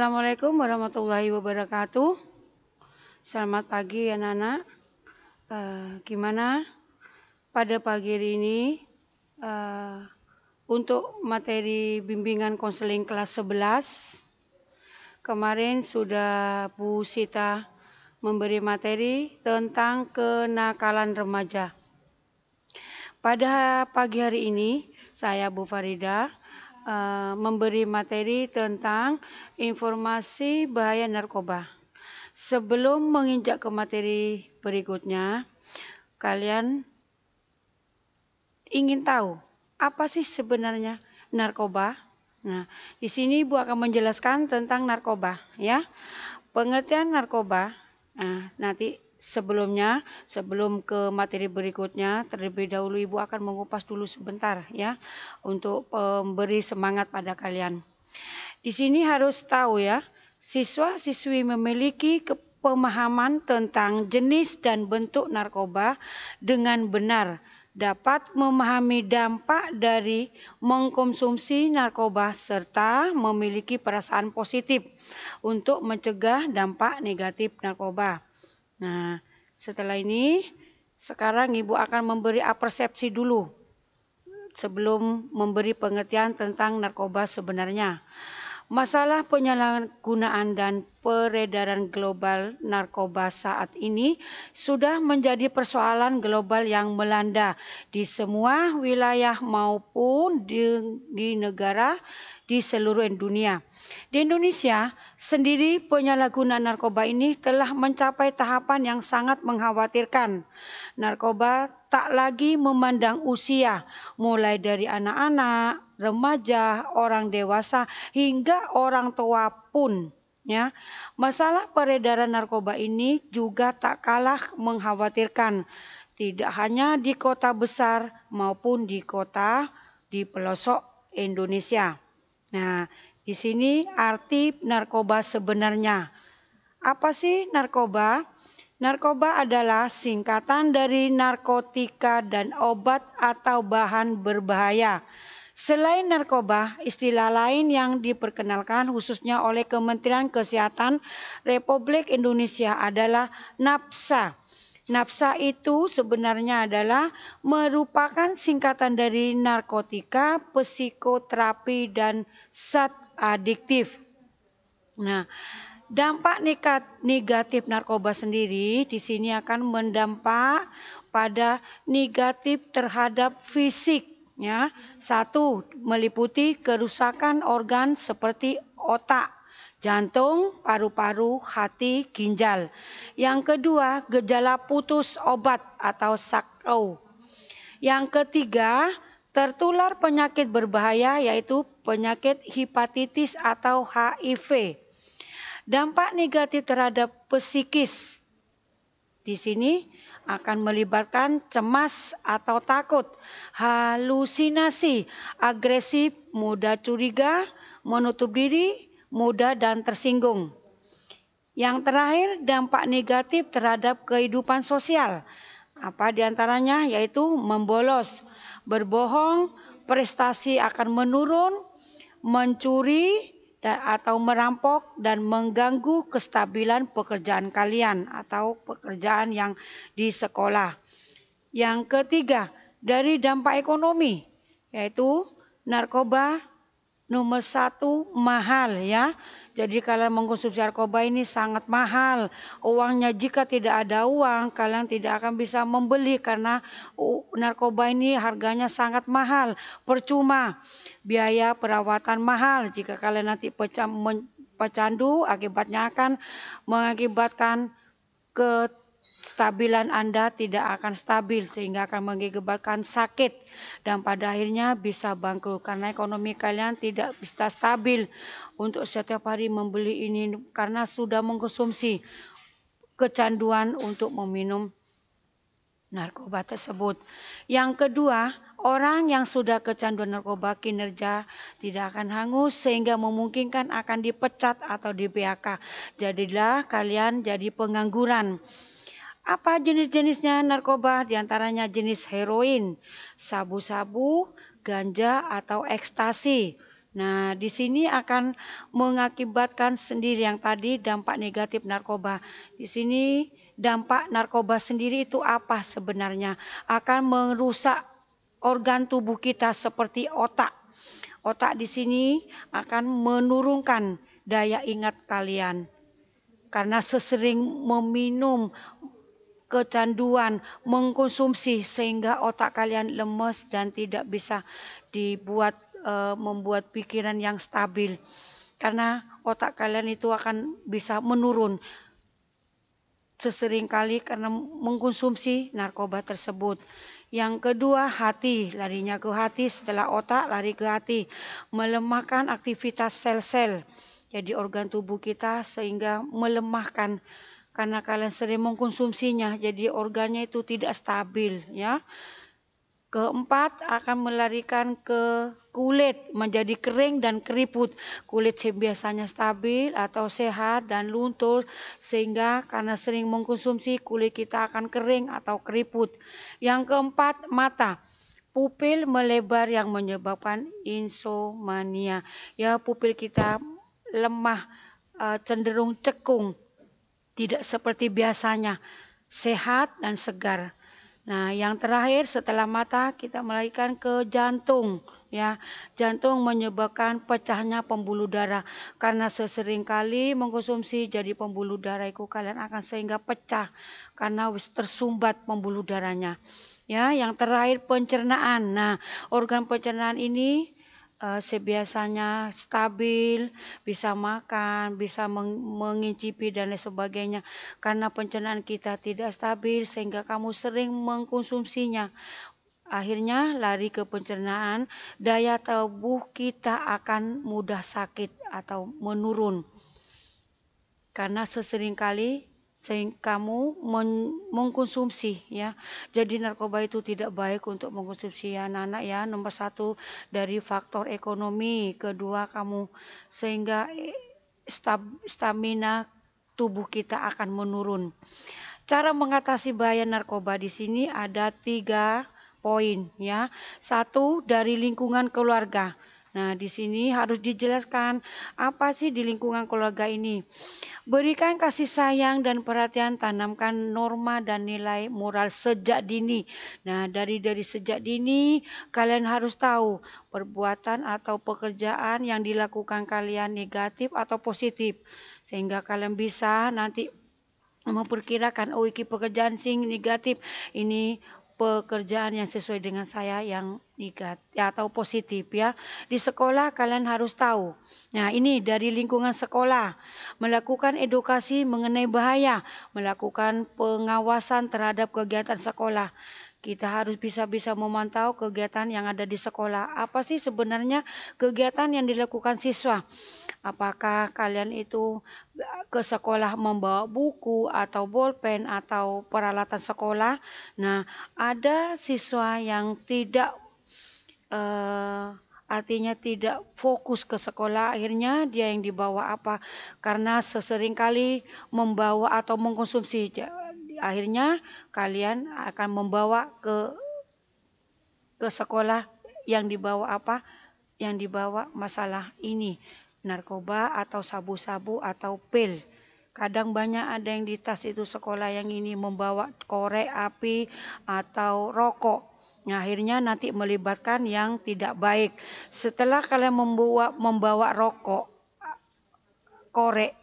Assalamualaikum warahmatullahi wabarakatuh. Selamat pagi anak-anak. Gimana pada pagi hari ini untuk materi bimbingan konseling kelas 11? Kemarin sudah Bu Sita memberi materi tentang kenakalan remaja. Pada pagi hari ini saya Bu Farida memberi materi tentang informasi bahaya narkoba. Sebelum menginjak ke materi berikutnya, kalian ingin tahu apa sih sebenarnya narkoba? Nah, di sini Ibu akan menjelaskan tentang narkoba, ya. Pengertian narkoba. Nah, nanti sebelum ke materi berikutnya, terlebih dahulu Ibu akan mengupas dulu sebentar, ya, untuk memberi semangat pada kalian. Di sini harus tahu, ya, siswa-siswi memiliki pemahaman tentang jenis dan bentuk narkoba dengan benar, dapat memahami dampak dari mengkonsumsi narkoba serta memiliki perasaan positif untuk mencegah dampak negatif narkoba. Nah, setelah ini, sekarang Ibu akan memberi persepsi dulu sebelum memberi pengertian tentang narkoba sebenarnya. Masalah penyalahgunaan dan peredaran global narkoba saat ini sudah menjadi persoalan global yang melanda di semua wilayah maupun di negara di seluruh dunia. Di Indonesia sendiri penyalahgunaan narkoba ini telah mencapai tahapan yang sangat mengkhawatirkan. Narkoba tak lagi memandang usia, mulai dari anak-anak, remaja, orang dewasa, hingga orang tua pun. Ya, masalah peredaran narkoba ini juga tak kalah mengkhawatirkan, tidak hanya di kota besar maupun di kota di pelosok Indonesia. Nah, di sini arti narkoba sebenarnya. Apa sih narkoba? Narkoba adalah singkatan dari narkotika dan obat atau bahan berbahaya. Selain narkoba, istilah lain yang diperkenalkan khususnya oleh Kementerian Kesehatan Republik Indonesia adalah NAPSA. NAPSA itu sebenarnya adalah merupakan singkatan dari narkotika, psikoterapi, dan zat adiktif. Nah, dampak negatif narkoba sendiri di sini akan mendampak pada negatif terhadap fisik. Ya, satu, meliputi kerusakan organ seperti otak, jantung, paru-paru, hati, ginjal. Yang kedua, gejala putus obat atau SAKO. Yang ketiga, tertular penyakit berbahaya yaitu penyakit hepatitis atau HIV. Dampak negatif terhadap psikis di sini akan melibatkan cemas atau takut, halusinasi, agresif, mudah curiga, menutup diri, mudah dan tersinggung. Yang terakhir, dampak negatif terhadap kehidupan sosial. Apa diantaranya? Yaitu membolos, berbohong, prestasi akan menurun, mencuri, atau merampok dan mengganggu kestabilan pekerjaan kalian atau pekerjaan yang di sekolah. Yang ketiga, dari dampak ekonomi, yaitu narkoba nomor 1 mahal, ya. Jadi kalian mengkonsumsi narkoba ini sangat mahal. Uangnya, jika tidak ada uang, kalian tidak akan bisa membeli karena narkoba ini harganya sangat mahal. Percuma, biaya perawatan mahal. Jika kalian nanti pecandu, akibatnya akan mengakibatkan kestabilan Anda tidak akan stabil sehingga akan mengakibatkan sakit dan pada akhirnya bisa bangkrut karena ekonomi kalian tidak bisa stabil untuk setiap hari membeli ini karena sudah mengkonsumsi kecanduan untuk meminum narkoba tersebut. Yang kedua, orang yang sudah kecanduan narkoba kinerja tidak akan hangus sehingga memungkinkan akan dipecat atau di PHK. Jadilah kalian jadi pengangguran. Apa jenis-jenisnya narkoba? Di antaranya jenis heroin, sabu-sabu, ganja atau ekstasi. Nah, di sini akan mengakibatkan sendiri yang tadi dampak negatif narkoba. Di sini dampak narkoba sendiri itu apa sebenarnya? Akan merusak organ tubuh kita seperti otak. Otak di sini akan menurunkan daya ingat kalian. Karena sesering meminum, kecanduan, mengkonsumsi sehingga otak kalian lemes dan tidak bisa membuat pikiran yang stabil. Karena otak kalian itu akan bisa menurun sesering kali karena mengkonsumsi narkoba tersebut. Yang kedua, hati, larinya ke hati, setelah otak lari ke hati, melemahkan aktivitas sel-sel. Jadi organ tubuh kita sehingga melemahkan karena kalian sering mengkonsumsinya, jadi organnya itu tidak stabil, ya. Keempat, akan melarikan ke kulit, menjadi kering dan keriput. Kulit yang biasanya stabil atau sehat dan luntur, sehingga karena sering mengkonsumsi, kulit kita akan kering atau keriput. Yang keempat, mata. Pupil melebar yang menyebabkan insomnia. Ya, pupil kita lemah, cenderung cekung, tidak seperti biasanya, sehat dan segar. Nah, yang terakhir setelah mata kita melarikan ke jantung, ya. Jantung menyebabkan pecahnya pembuluh darah karena sesering kali mengkonsumsi jadi pembuluh darah itu kalian akan sehingga pecah karena tersumbat pembuluh darahnya. Ya, yang terakhir pencernaan. Nah, organ pencernaan ini sebiasanya stabil, bisa makan, bisa mengincipi dan lain sebagainya. Karena pencernaan kita tidak stabil sehingga kamu sering mengkonsumsinya. Akhirnya lari ke pencernaan, daya tubuh kita akan mudah sakit atau menurun. Karena sesering kali sehingga kamu mengkonsumsi, ya. Jadi narkoba itu tidak baik untuk mengkonsumsi anak-anak, ya. Nomor satu dari faktor ekonomi, kedua kamu sehingga stamina tubuh kita akan menurun. Cara mengatasi bahaya narkoba di sini ada 3 poin, ya. 1, dari lingkungan keluarga. Nah, di sini harus dijelaskan apa sih di lingkungan keluarga ini. Berikan kasih sayang dan perhatian, tanamkan norma dan nilai moral sejak dini. Nah, dari sejak dini kalian harus tahu perbuatan atau pekerjaan yang dilakukan kalian negatif atau positif. Sehingga kalian bisa nanti memperkirakan, oh ini pekerjaan sing negatif, ini pekerjaan yang sesuai dengan saya yang negatif atau positif, ya. Di sekolah kalian harus tahu. Nah, ini dari lingkungan sekolah, melakukan edukasi mengenai bahaya, melakukan pengawasan terhadap kegiatan sekolah. Kita harus bisa memantau kegiatan yang ada di sekolah. Apa sih sebenarnya kegiatan yang dilakukan siswa? Apakah kalian itu ke sekolah membawa buku atau bolpen atau peralatan sekolah? Nah, ada siswa yang tidak artinya tidak fokus ke sekolah, akhirnya dia yang dibawa apa? Karena sesering kali membawa atau mengkonsumsi. Akhirnya kalian akan membawa ke sekolah yang dibawa apa? Yang dibawa masalah ini, narkoba atau sabu-sabu atau pil. Kadang banyak ada yang di tas itu sekolah yang ini membawa korek api atau rokok. Nah, akhirnya nanti melibatkan yang tidak baik. Setelah kalian membawa rokok, korek,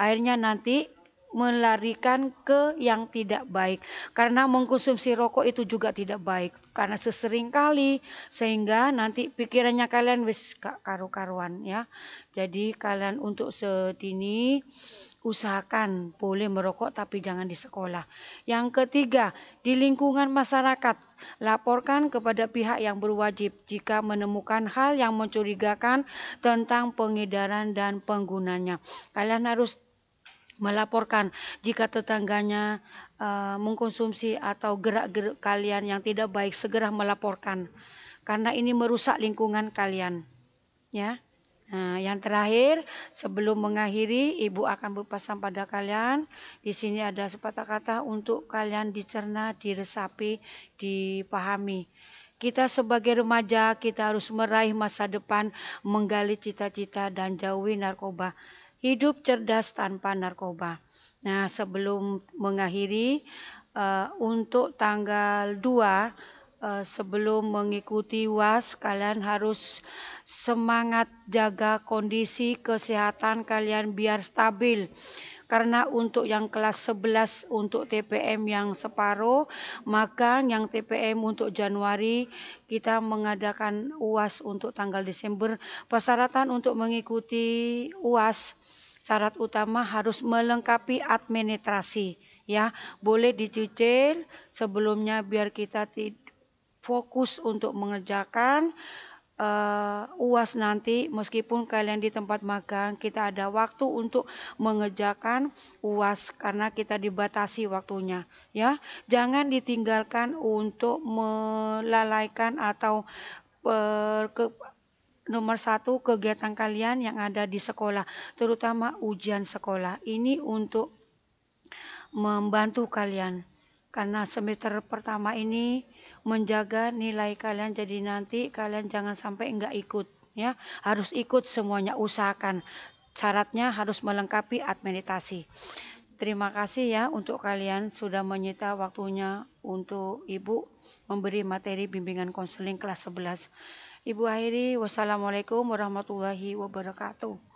akhirnya nanti melarikan ke yang tidak baik. Karena mengkonsumsi rokok itu juga tidak baik. Karena sesering kali sehingga nanti pikirannya kalian wis karu-karuan, ya. Jadi kalian untuk sedini usahakan boleh merokok tapi jangan di sekolah. Yang ketiga, di lingkungan masyarakat, laporkan kepada pihak yang berwajib jika menemukan hal yang mencurigakan tentang pengedaran dan penggunanya. Kalian harus melaporkan jika tetangganya mengkonsumsi atau gerak-gerik kalian yang tidak baik, segera melaporkan. Karena ini merusak lingkungan kalian, ya. Nah, yang terakhir, sebelum mengakhiri, Ibu akan berpesan pada kalian. Di sini ada sepatah kata untuk kalian dicerna, diresapi, dipahami. Kita sebagai remaja, kita harus meraih masa depan, menggali cita-cita dan jauhi narkoba. Hidup cerdas tanpa narkoba. Nah, sebelum mengakhiri, untuk tanggal 2, sebelum mengikuti UAS, kalian harus semangat jaga kondisi kesehatan kalian biar stabil. Karena untuk yang kelas 11 untuk TPM yang separuh, maka yang TPM untuk Januari kita mengadakan UAS untuk tanggal Desember. Persyaratan untuk mengikuti UAS, syarat utama harus melengkapi administrasi. Ya, boleh dicicil sebelumnya biar kita fokus untuk mengerjakan UAS nanti. Meskipun kalian di tempat magang, kita ada waktu untuk mengerjakan UAS karena kita dibatasi waktunya, ya. Jangan ditinggalkan untuk melalaikan atau nomor 1 kegiatan kalian yang ada di sekolah, terutama ujian sekolah. Ini untuk membantu kalian karena semester pertama ini menjaga nilai kalian, jadi nanti kalian jangan sampai enggak ikut, ya. Harus ikut semuanya, usahakan. Syaratnya harus melengkapi administrasi. Terima kasih ya untuk kalian sudah menyita waktunya untuk Ibu memberi materi bimbingan konseling kelas 11. Ibu akhiri, wassalamualaikum warahmatullahi wabarakatuh.